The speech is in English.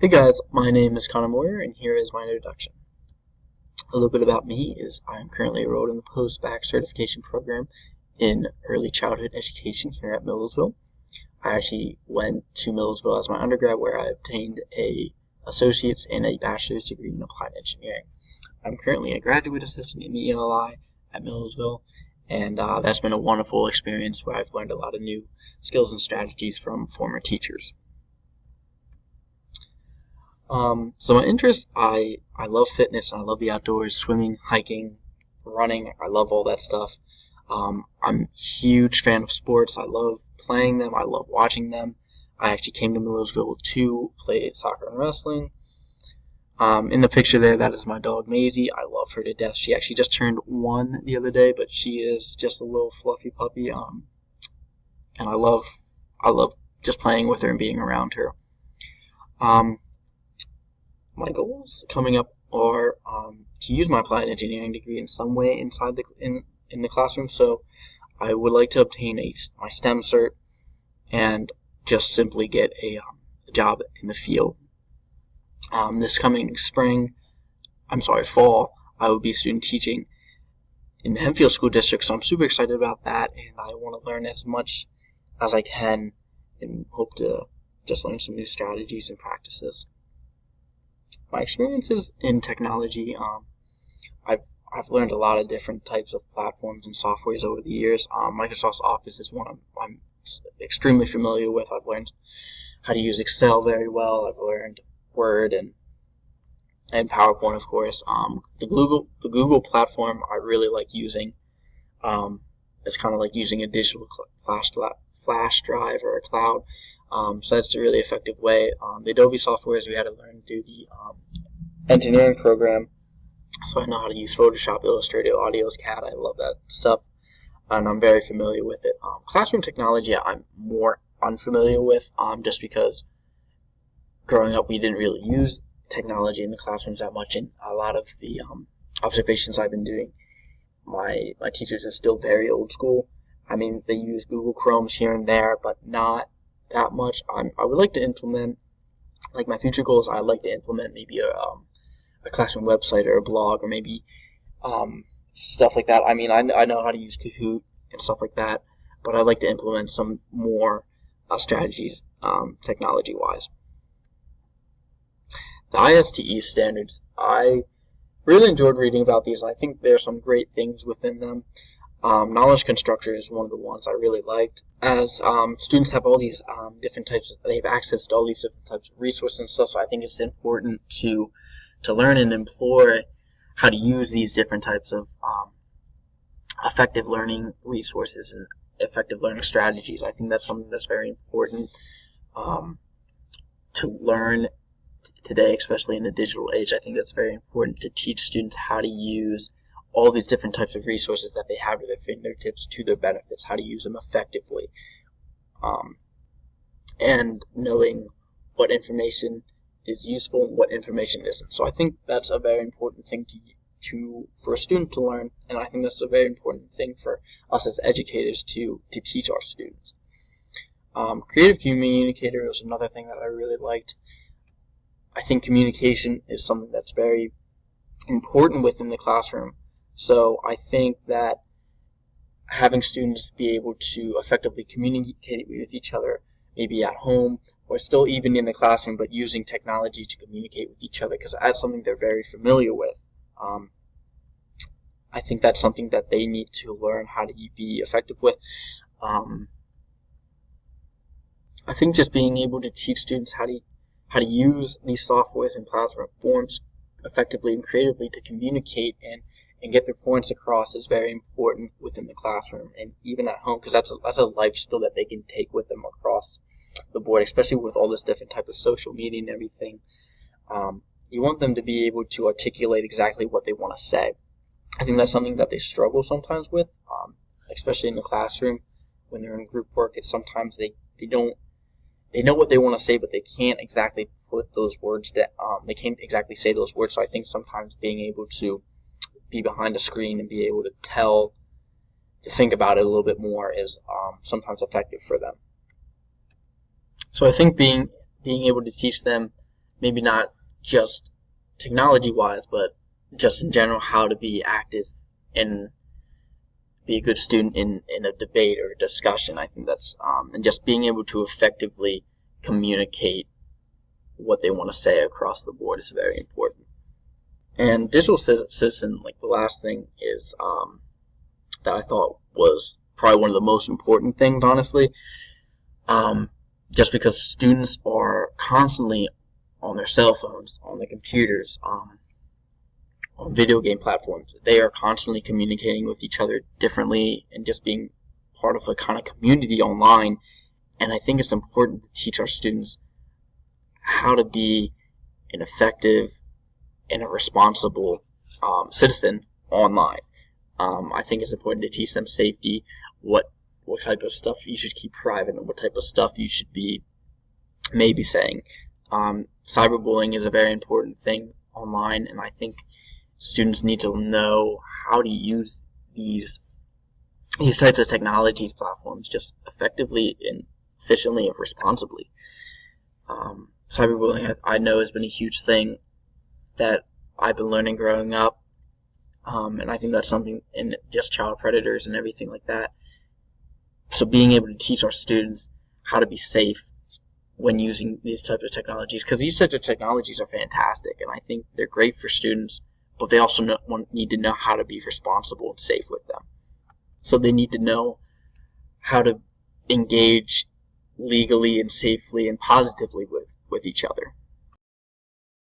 Hey guys, my name is Connor Moyer, and here is my introduction. A little bit about me is I am currently enrolled in the post-bac certification program in early childhood education here at Millersville. I actually went to Millersville as my undergrad, where I obtained a associate's and a bachelor's degree in applied engineering. I'm currently a graduate assistant in ELI at Millersville, and that's been a wonderful experience where I've learned a lot of new skills and strategies from former teachers. So my interests, I love fitness, and I love the outdoors, swimming, hiking, running. I love all that stuff. I'm a huge fan of sports. I love playing them. I love watching them. I actually came to Millersville to play soccer and wrestling. In the picture there, that is my dog Maisie. I love her to death. She actually just turned 1 the other day, but she is just a little fluffy puppy. And I love just playing with her and being around her. My goals coming up are to use my applied engineering degree in some way inside in the classroom. So I would like to obtain my STEM cert and just simply get a job in the field. This coming fall, I will be student teaching in the Hempfield School District, so I'm super excited about that, and I want to learn as much as I can and hope to just learn some new strategies and practices. My experiences in technology, I've learned a lot of different types of platforms and softwares over the years. Microsoft Office is one I'm extremely familiar with. I've learned how to use Excel very well. I've learned Word and PowerPoint, of course. The Google platform I really like using. It's kind of like using a digital flash drive or a cloud. So that's a really effective way. The Adobe softwares we had to learn through the engineering program. So I know how to use Photoshop, Illustrator, CAD. I love that stuff, and I'm very familiar with it. Classroom technology I'm more unfamiliar with, just because growing up we didn't really use technology in the classrooms that much. And a lot of the observations I've been doing, my teachers are still very old school. I mean, they use Google Chromes here and there, but not that much. I would like to implement, like my future goals, I'd like to implement maybe a classroom website or a blog, or maybe stuff like that. I mean, I know how to use Kahoot and stuff like that, but I'd like to implement some more strategies technology-wise. The ISTE standards, I really enjoyed reading about these. I think there's some great things within them. Knowledge construction is one of the ones I really liked. As students have all these different types, they have access to all these different types of resources and stuff, so I think it's important to learn and employ how to use these different types of effective learning resources and effective learning strategies. I think that's something that's very important to learn today, especially in the digital age. I think that's very important to teach students how to use all these different types of resources that they have at their fingertips to their benefits, how to use them effectively, and knowing what information is useful and what information isn't. So I think that's a very important thing for a student to learn, and I think that's a very important thing for us as educators to teach our students. Creative communicator was another thing that I really liked. I think communication is something that's very important within the classroom. So I think that having students be able to effectively communicate with each other, maybe at home or still even in the classroom, but using technology to communicate with each other, because that's something they're very familiar with. I think that's something that they need to learn how to be effective with. I think just being able to teach students how to use these softwares and platforms effectively and creatively to communicate and get their points across is very important within the classroom and even at home, because that's a life skill that they can take with them across the board, especially with all this different type of social media and everything. You want them to be able to articulate exactly what they want to say. I think that's something that they struggle sometimes with, especially in the classroom when they're in group work. It's sometimes they know what they want to say, but they can't exactly put those words they can't exactly say those words. So I think sometimes being able to be behind a screen and be able to think about it a little bit more is sometimes effective for them. So I think being able to teach them maybe not just technology-wise, but just in general, how to be active and be a good student in a debate or a discussion. I think that's, and just being able to effectively communicate what they want to say across the board is very important. And digital citizen, like the last thing is, that I thought was probably one of the most important things, honestly, just because students are constantly on their cell phones, on their computers, on video game platforms. They are constantly communicating with each other differently and just being part of a kind of community online. And I think it's important to teach our students how to be an effective and a responsible citizen online. I think it's important to teach them safety, what type of stuff you should keep private, and what type of stuff you should be maybe saying. Cyberbullying is a very important thing online, and I think students need to know how to use these types of technologies, platforms, just effectively and efficiently and responsibly. Cyberbullying, I know, has been a huge thing that I've been learning growing up, and I think that's something in just child predators and everything like that. So being able to teach our students how to be safe when using these types of technologies, because these types of technologies are fantastic, and I think they're great for students, but they also need to know how to be responsible and safe with them. So they need to know how to engage legally and safely and positively with each other.